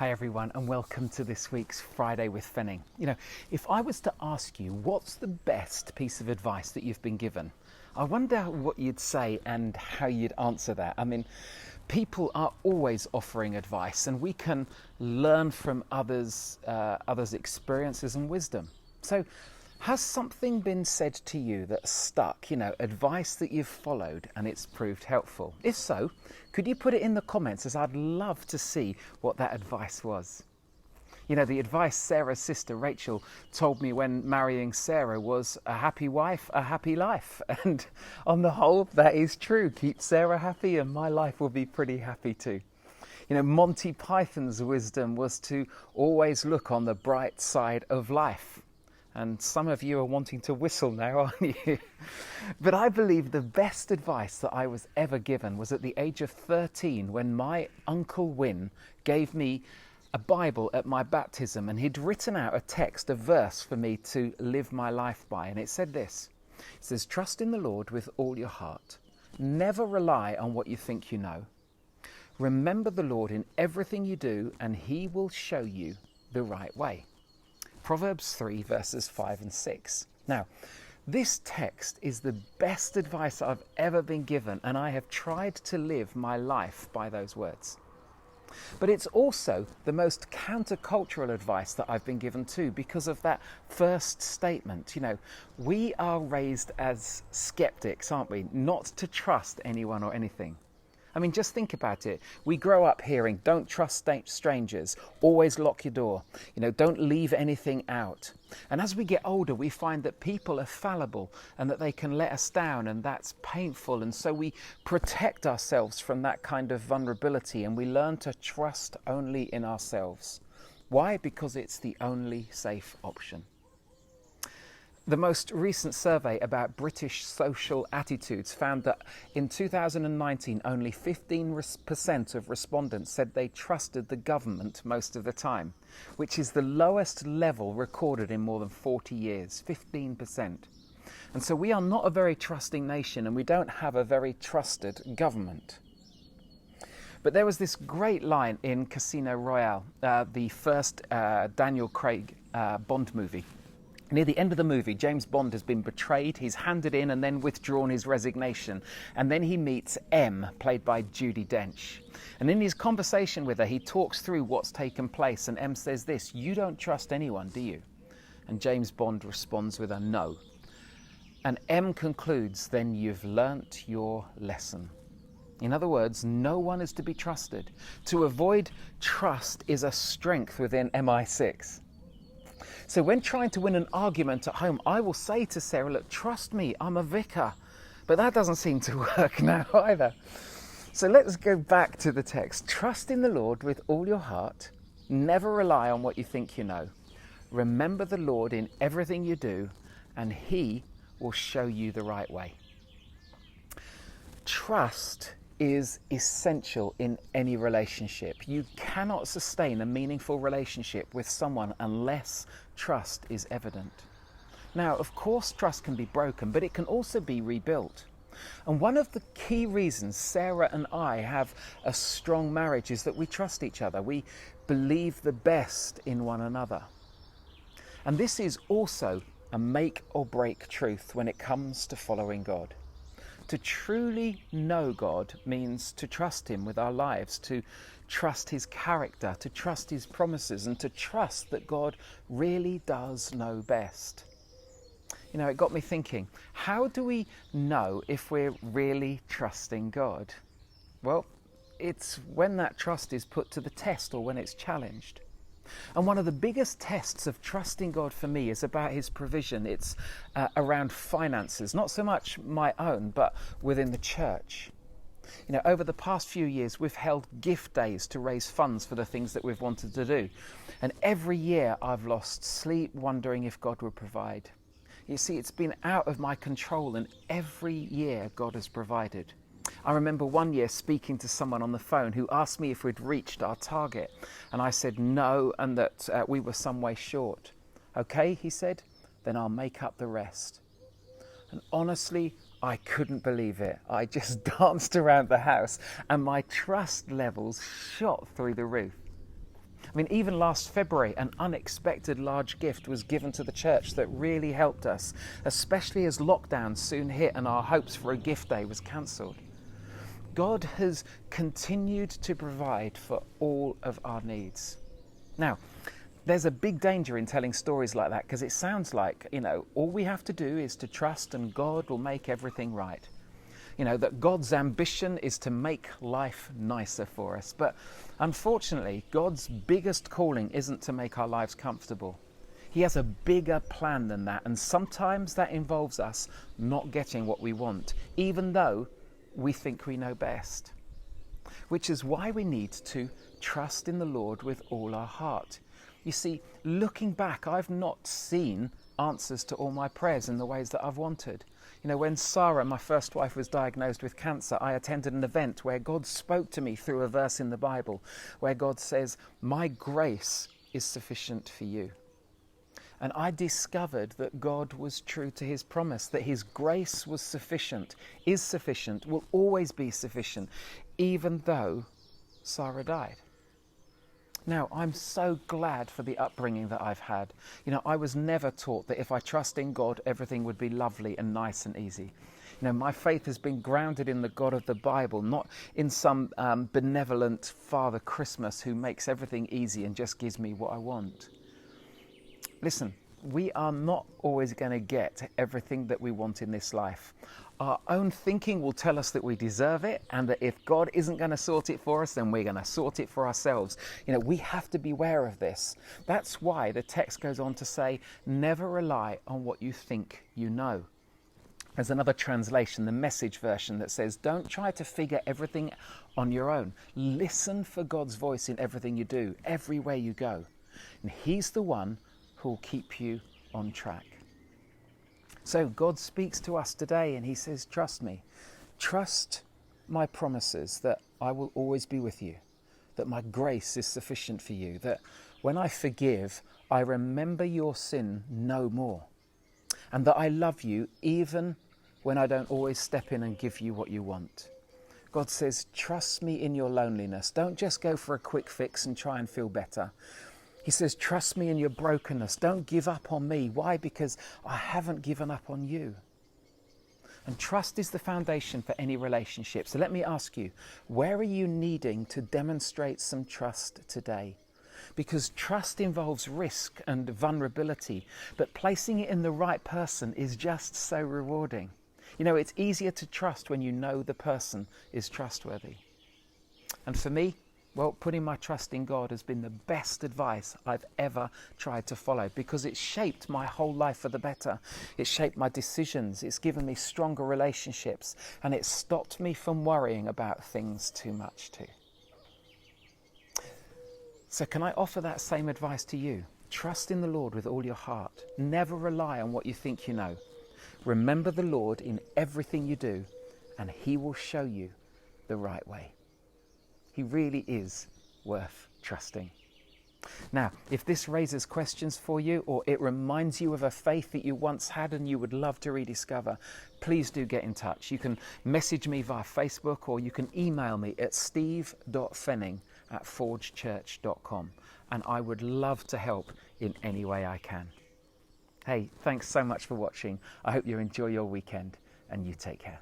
Hi everyone, and welcome to this week's Friday with Fenning. If I was to ask you what's the best piece of advice that you've been given, I wonder what you'd say and how you'd answer that. People are always offering advice, and we can learn from others' experiences and wisdom. So, has something been said to you that stuck, advice that you've followed and it's proved helpful? If so, could you put it in the comments, as I'd love to see what that advice was. The advice Sarah's sister Rachel told me when marrying Sarah was a happy wife, a happy life. And on the whole, that is true. Keep Sarah happy and my life will be pretty happy too. Monty Python's wisdom was to always look on the bright side of life. And some of you are wanting to whistle now, aren't you? But I believe the best advice that I was ever given was at the age of 13, when my Uncle Win gave me a Bible at my baptism, and he'd written out a text, a verse for me to live my life by. And it said this. It says, "Trust in the Lord with all your heart. Never rely on what you think you know. Remember the Lord in everything you do, and he will show you the right way." Proverbs 3 verses 5 and 6. Now, this text is the best advice I've ever been given, and I have tried to live my life by those words. But it's also the most countercultural advice that I've been given too, because of that first statement. We are raised as skeptics, aren't we? Not to trust anyone or anything. Just think about it. We grow up hearing, don't trust strangers, always lock your door, don't leave anything out. And as we get older, we find that people are fallible and that they can let us down, and that's painful. And so we protect ourselves from that kind of vulnerability, and we learn to trust only in ourselves. Why? Because it's the only safe option. The most recent survey about British social attitudes found that in 2019, only 15% of respondents said they trusted the government most of the time, which is the lowest level recorded in more than 40 years, 15%. And so we are not a very trusting nation, and we don't have a very trusted government. But there was this great line in Casino Royale, the first Daniel Craig Bond movie. Near the end of the movie, James Bond has been betrayed, he's handed in and then withdrawn his resignation. And then he meets M, played by Judi Dench. And in his conversation with her, he talks through what's taken place. And M says this, "You don't trust anyone, do you?" And James Bond responds with a no. And M concludes, "Then you've learnt your lesson." In other words, no one is to be trusted. To avoid trust is a strength within MI6. So when trying to win an argument at home, I will say to Sarah, "Look, trust me, I'm a vicar." But that doesn't seem to work now either. So let's go back to the text. Trust in the Lord with all your heart. Never rely on what you think you know. Remember the Lord in everything you do, and he will show you the right way. Trust is essential in any relationship. You cannot sustain a meaningful relationship with someone unless trust is evident. Now, of course, trust can be broken, but it can also be rebuilt. And one of the key reasons Sarah and I have a strong marriage is that we trust each other. We believe the best in one another. And this is also a make or break truth when it comes to following God. To truly know God means to trust him with our lives, to trust his character, to trust his promises, and to trust that God really does know best. It got me thinking, how do we know if we're really trusting God? Well, it's when that trust is put to the test or when it's challenged. And one of the biggest tests of trusting God for me is about his provision. It's around finances, not so much my own, but within the church. Over the past few years, we've held gift days to raise funds for the things that we've wanted to do. And every year I've lost sleep wondering if God would provide. You see, it's been out of my control, and every year God has provided. I remember one year speaking to someone on the phone who asked me if we'd reached our target. And I said no, and that we were some way short. "Okay," he said, "then I'll make up the rest." And honestly, I couldn't believe it. I just danced around the house and my trust levels shot through the roof. I mean, even last February, an unexpected large gift was given to the church that really helped us, especially as lockdown soon hit and our hopes for a gift day was cancelled. God has continued to provide for all of our needs. Now, there's a big danger in telling stories like that because it sounds like, all we have to do is to trust and God will make everything right. That God's ambition is to make life nicer for us. But unfortunately, God's biggest calling isn't to make our lives comfortable. He has a bigger plan than that, and sometimes that involves us not getting what we want, even though we think we know best. Which is why we need to trust in the Lord with all our heart. You see, looking back, I've not seen answers to all my prayers in the ways that I've wanted. When Sarah, my first wife, was diagnosed with cancer, I attended an event where God spoke to me through a verse in the Bible, where God says, "My grace is sufficient for you." And I discovered that God was true to his promise, that his grace was sufficient, is sufficient, will always be sufficient, even though Sarah died. Now, I'm so glad for the upbringing that I've had. I was never taught that if I trust in God, everything would be lovely and nice and easy. My faith has been grounded in the God of the Bible, not in some benevolent Father Christmas who makes everything easy and just gives me what I want. Listen, we are not always going to get everything that we want in this life. Our own thinking will tell us that we deserve it, and that if God isn't going to sort it for us, then we're going to sort it for ourselves. We have to be aware of this. That's why the text goes on to say, never rely on what you think you know. There's another translation, the Message version, that says, don't try to figure everything on your own. Listen for God's voice in everything you do, everywhere you go. And he's the one who will keep you on track. So God speaks to us today and he says, trust me. Trust my promises that I will always be with you, that my grace is sufficient for you, that when I forgive, I remember your sin no more, and that I love you even when I don't always step in and give you what you want. God says, trust me in your loneliness. Don't just go for a quick fix and try and feel better. He says, trust me in your brokenness. Don't give up on me. Why? Because I haven't given up on you. And trust is the foundation for any relationship. So let me ask you, where are you needing to demonstrate some trust today? Because trust involves risk and vulnerability, but placing it in the right person is just so rewarding. It's easier to trust when you know the person is trustworthy. And for me, putting my trust in God has been the best advice I've ever tried to follow, because it's shaped my whole life for the better. It's shaped my decisions, it's given me stronger relationships, and it's stopped me from worrying about things too much too. So can I offer that same advice to you? Trust in the Lord with all your heart. Never rely on what you think you know. Remember the Lord in everything you do, and he will show you the right way. He really is worth trusting. Now, if this raises questions for you, or it reminds you of a faith that you once had and you would love to rediscover, please do get in touch. You can message me via Facebook, or you can email me at steve.fenning@forgechurch.com, and I would love to help in any way I can. Hey, thanks so much for watching. I hope you enjoy your weekend, and you take care.